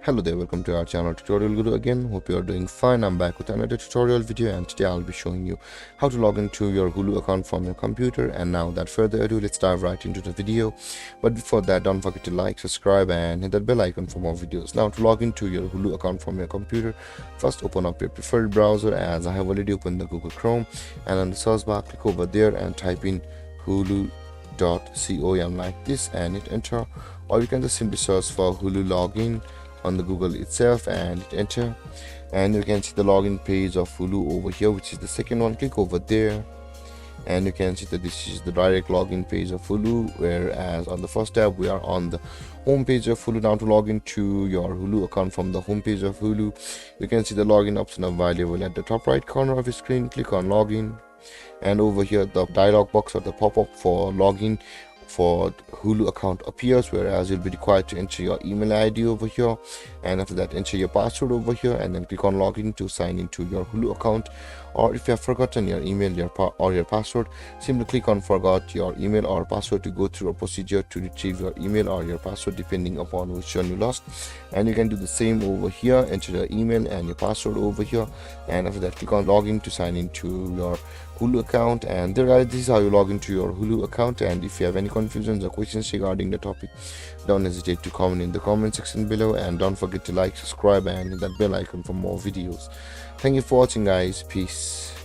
Hello there, welcome to our channel Tutorial Guru again. Hope you are doing fine. I'm back with another tutorial video, and today I'll be showing you how to log into your Hulu account from your computer. And now without further ado, let's dive right into the video. But before that, don't forget to like, subscribe and hit that bell icon for more videos. Now to log into your Hulu account from your computer, first open up your preferred browser, as I have already opened the Google Chrome, and on the search bar click over there and type in hulu.com like this and hit enter, or you can just simply search for Hulu login on the Google itself and hit enter, and you can see the login page of Hulu over here, which is the second one. Click over there and you can see that this is the direct login page of Hulu, whereas on the first tab we are on the home page of Hulu. Now to log into your Hulu account from the home page of Hulu, you can see the login option available at the top right corner of your screen. Click on login, and over here the dialog box or the pop-up for login for Hulu account appears, whereas you'll be required to enter your email ID over here, and after that enter your password over here, and then click on login to sign into your Hulu account. Or if you have forgotten your email or your password, simply click on forgot your email or password to go through a procedure to retrieve your email or your password depending upon which one you lost. And you can do the same over here, enter your email and your password over here, and after that click on login to sign into your Hulu account. And there, guys, this is how you log into your Hulu account. And if you have any confusions or questions regarding the topic, don't hesitate to comment in the comment section below, and don't forget to like, subscribe and hit that bell icon for more videos. Thank you for watching, guys. Peace.